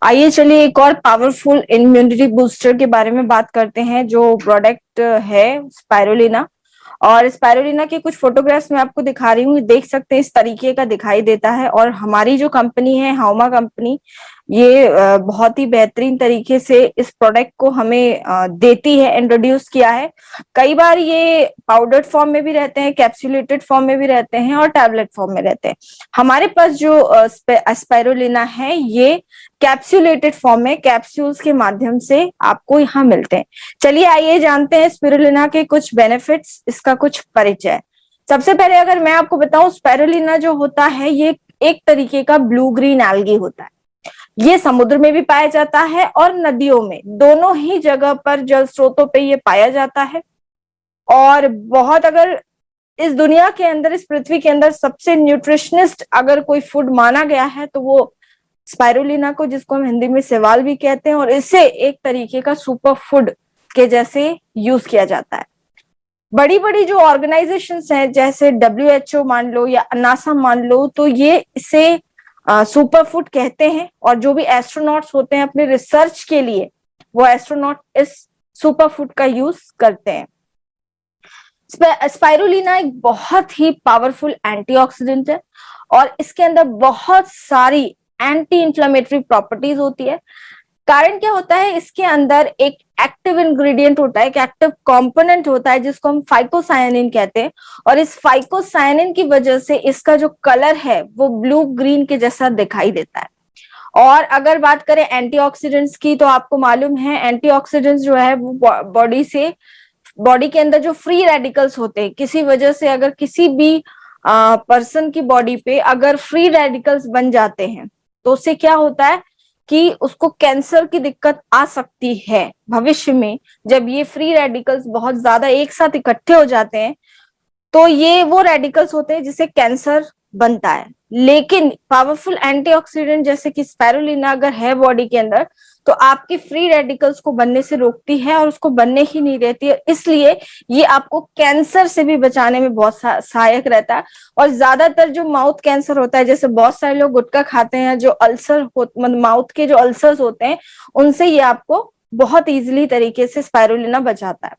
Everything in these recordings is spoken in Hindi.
आइए चलिए एक और पावरफुल इम्यूनिटी बूस्टर के बारे में बात करते हैं, जो प्रोडक्ट है स्पाइरुलिना। और स्पाइरुलिना के कुछ फोटोग्राफ्स मैं आपको दिखा रही हूँ, देख सकते हैं इस तरीके का दिखाई देता है। और हमारी जो कंपनी है हाउमा कंपनी, ये बहुत ही बेहतरीन तरीके से इस प्रोडक्ट को हमें देती है, इंट्रोड्यूस किया है। कई बार ये पाउडर्ड फॉर्म में भी रहते हैं, कैप्सुलेटेड फॉर्म में भी रहते हैं और टैबलेट फॉर्म में रहते हैं। हमारे पास जो स्पाइरुलिना है ये कैप्सुलेटेड फॉर्म में कैप्सूल्स के माध्यम से आपको यहाँ मिलते हैं। चलिए आइए जानते हैं स्पिरुलिना के कुछ बेनिफिट्स, इसका कुछ परिचय। सबसे पहले अगर मैं आपको बताऊं, स्पाइरुलिना जो होता है ये एक तरीके का ब्लू ग्रीन एल्गी होता है। ये समुद्र में भी पाया जाता है और नदियों में, दोनों ही जगह पर जल स्रोतों पे ये पाया जाता है। और बहुत, अगर इस दुनिया के अंदर, इस पृथ्वी के अंदर सबसे न्यूट्रिशनिस्ट अगर कोई फूड माना गया है तो वो स्पाइरुलिना को, जिसको हम हिंदी में सेवाल भी कहते हैं, और इसे एक तरीके का सुपर फूड के जैसे यूज किया जाता है। बड़ी बड़ी जो ऑर्गेनाइजेशंस हैं जैसे WHO मान लो या नासा मान लो, तो ये इसे सुपर फूड कहते हैं। और जो भी एस्ट्रोनॉट्स होते हैं अपने रिसर्च के लिए, वो एस्ट्रोनॉट इस सुपर फूड का यूज करते हैं। स्पाइरुलिना एक बहुत ही पावरफुल एंटीऑक्सीडेंट है और इसके अंदर बहुत सारी एंटी इंफ्लेमेटरी प्रॉपर्टीज होती है। कारण क्या होता है, इसके अंदर एक एक्टिव इंग्रेडिएंट होता है, एक एक्टिव कंपोनेंट होता है जिसको हम फाइकोसायानिन कहते हैं। और इस फाइकोसायानिन की वजह से इसका जो कलर है वो ब्लू ग्रीन के जैसा दिखाई देता है। और अगर बात करें एंटीऑक्सीडेंट्स की, तो आपको मालूम है एंटीऑक्सीडेंट्स जो है वो बॉडी के अंदर जो फ्री रेडिकल्स होते हैं, किसी वजह से अगर किसी भी पर्सन की बॉडी पे अगर फ्री रेडिकल्स बन जाते हैं तो उससे क्या होता है कि उसको कैंसर की दिक्कत आ सकती है भविष्य में। जब ये फ्री रेडिकल्स बहुत ज्यादा एक साथ इकट्ठे हो जाते हैं तो ये वो रेडिकल्स होते हैं जिससे कैंसर बनता है। लेकिन पावरफुल एंटीऑक्सीडेंट जैसे कि स्पाइरुलिना अगर है बॉडी के अंदर, तो आपके फ्री रेडिकल्स को बनने से रोकती है और उसको बनने ही नहीं देती है। इसलिए ये आपको कैंसर से भी बचाने में बहुत सहायक रहता है। और ज्यादातर जो माउथ कैंसर होता है, जैसे बहुत सारे लोग गुटखा खाते हैं, जो अल्सर मतलब माउथ के जो अल्सर्स होते हैं, उनसे ये आपको बहुत इजीली तरीके से स्पाइरुलिना बचाता है।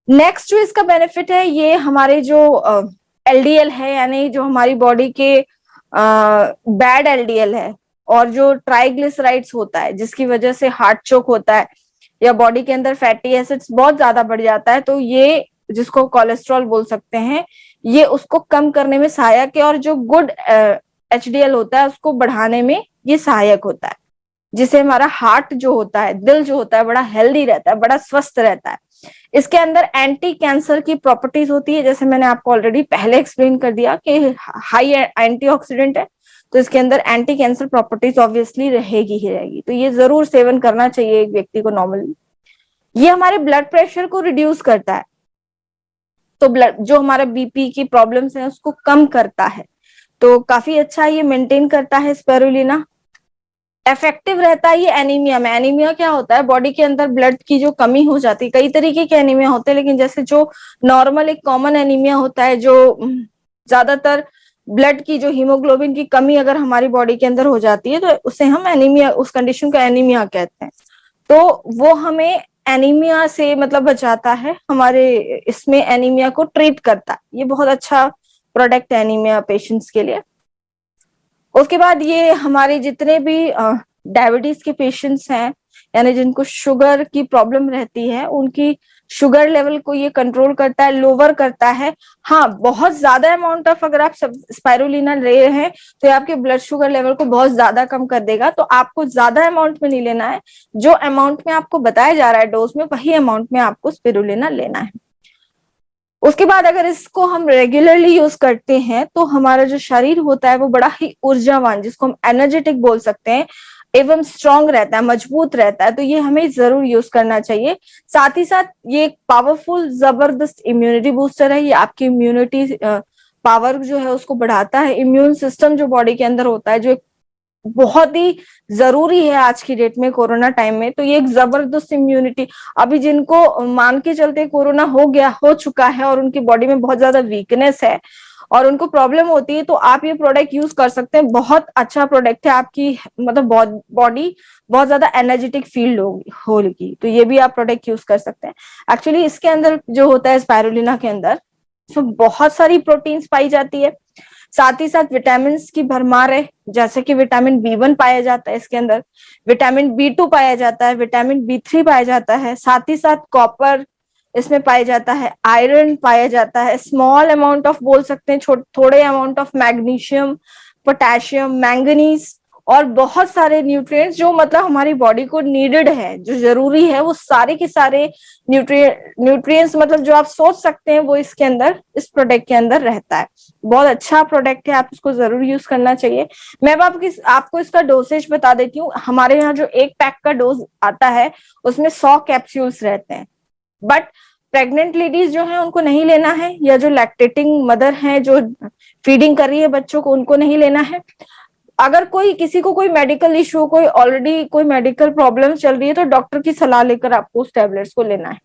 नेक्स्ट जो इसका बेनिफिट है, ये हमारे जो LDL है, यानी जो हमारी बॉडी के बैड LDL है, और जो ट्राइग्लिसराइड्स होता है जिसकी वजह से हार्ट चोक होता है या बॉडी के अंदर फैटी एसिड्स बहुत ज्यादा बढ़ जाता है, तो ये जिसको कोलेस्ट्रॉल बोल सकते हैं, ये उसको कम करने में सहायक है। और जो गुड HDL होता है उसको बढ़ाने में ये सहायक होता है, जिससे हमारा हार्ट जो होता है, दिल जो होता है, बड़ा हेल्दी रहता है, बड़ा स्वस्थ रहता है। इसके अंदर एंटी कैंसर की प्रॉपर्टीज होती है, जैसे मैंने आपको ऑलरेडी पहले एक्सप्लेन कर दिया कि हाई एंटीऑक्सीडेंट है, तो इसके अंदर एंटी कैंसर प्रॉपर्टीज ऑब्वियसली रहेगी ही रहेगी। तो ये जरूर सेवन करना चाहिए एक व्यक्ति को नॉर्मली। ये हमारे ब्लड प्रेशर को रिड्यूस करता है, तो ब्लड जो हमारा BP की प्रॉब्लम्स है उसको कम करता है, तो काफी अच्छा ये मेंटेन करता है स्पाइरुलिना। इफेक्टिव रहता है ये एनीमिया में। एनीमिया क्या होता है, बॉडी के अंदर ब्लड की जो कमी हो जाती है, कई तरीके के एनीमिया होते हैं, लेकिन जैसे जो नॉर्मल एक कॉमन एनीमिया होता है, जो ज्यादातर ब्लड की जो हीमोग्लोबिन की कमी अगर हमारी बॉडी के अंदर हो जाती है तो उसे हम एनीमिया, उस कंडीशन को एनीमिया कहते हैं। तो वो हमें एनीमिया से मतलब बचाता है, हमारे इसमें एनीमिया को ट्रीट करता है। ये बहुत अच्छा प्रोडक्ट है एनीमिया पेशेंट्स के लिए। उसके बाद ये हमारे जितने भी डायबिटीज के पेशेंट्स हैं, यानी जिनको शुगर की प्रॉब्लम रहती है, उनकी शुगर लेवल को ये कंट्रोल करता है, लोअर करता है। हाँ, बहुत ज्यादा अमाउंट ऑफ अगर आप स्पाइरुलिना ले रहे हैं तो ये आपके ब्लड शुगर लेवल को बहुत ज्यादा कम कर देगा। तो आपको ज्यादा अमाउंट में नहीं लेना है, जो अमाउंट में आपको बताया जा रहा है डोज में, वही अमाउंट में आपको स्पिरुलिना लेना है। उसके बाद अगर इसको हम रेगुलरली यूज करते हैं तो हमारा जो शरीर होता है वो बड़ा ही ऊर्जावान, जिसको हम एनर्जेटिक बोल सकते हैं, एवं स्ट्रांग रहता है, मजबूत रहता है। तो ये हमें जरूर यूज करना चाहिए। साथ ही साथ ये एक पावरफुल जबरदस्त इम्यूनिटी बूस्टर है। ये आपकी इम्यूनिटी पावर जो है उसको बढ़ाता है। इम्यून सिस्टम जो बॉडी के अंदर होता है, जो बहुत ही जरूरी है आज की डेट में, कोरोना टाइम में। तो ये एक जबरदस्त इम्यूनिटी, अभी जिनको मान के चलते कोरोना हो चुका है और उनकी बॉडी में बहुत ज्यादा वीकनेस है और उनको प्रॉब्लम होती है, तो आप ये प्रोडक्ट यूज कर सकते हैं। बहुत अच्छा प्रोडक्ट है, आपकी मतलब बॉडी बहुत ज्यादा एनर्जेटिक फील होगी, तो ये भी आप प्रोडक्ट यूज कर सकते हैं। एक्चुअली इसके अंदर जो होता है स्पाइरुलिना के अंदर, इसमें बहुत सारी प्रोटीन्स पाई जाती है, साथ ही साथ विटामिन की भरमार है, जैसे कि विटामिन B1 पाया जाता है इसके अंदर, विटामिन B2 पाया जाता है, विटामिन B3 पाया जाता है, साथ ही साथ कॉपर इसमें पाया जाता है, आयरन पाया जाता है, स्मॉल अमाउंट ऑफ बोल सकते हैं थोड़े amount of magnesium, potassium, manganese और बहुत सारे न्यूट्रिएंट्स जो मतलब हमारी बॉडी को नीडेड है, जो जरूरी है, वो सारे के सारे न्यूट्रिएंट्स मतलब जो आप सोच सकते हैं वो इसके अंदर, इस प्रोडक्ट के अंदर रहता है। बहुत अच्छा प्रोडक्ट है, आप इसको जरूर यूज करना चाहिए। मैं अब आपको इसका डोसेज बता देती हूँ। हमारे यहाँ जो एक पैक का डोज आता है उसमें 100 कैप्सूल्स रहते हैं, बट प्रेग्नेंट लेडीज जो है उनको नहीं लेना है, या जो लैक्टेटिंग मदर है जो फीडिंग कर रही है बच्चों को, उनको नहीं लेना है। अगर किसी को कोई मेडिकल इशू, कोई ऑलरेडी कोई मेडिकल प्रॉब्लम चल रही है, तो डॉक्टर की सलाह लेकर आपको उस टेबलेट्स को लेना है।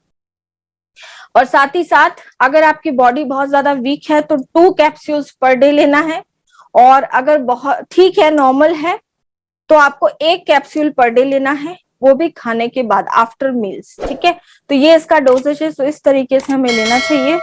और साथ ही साथ अगर आपकी बॉडी बहुत ज्यादा वीक है तो 2 कैप्सूल्स पर डे लेना है, और अगर बहुत ठीक है, नॉर्मल है, तो आपको 1 कैप्सूल पर डे लेना है, वो भी खाने के बाद, आफ्टर मील्स। ठीक है, तो ये इसका डोसेज है, तो इस तरीके से हमें लेना चाहिए।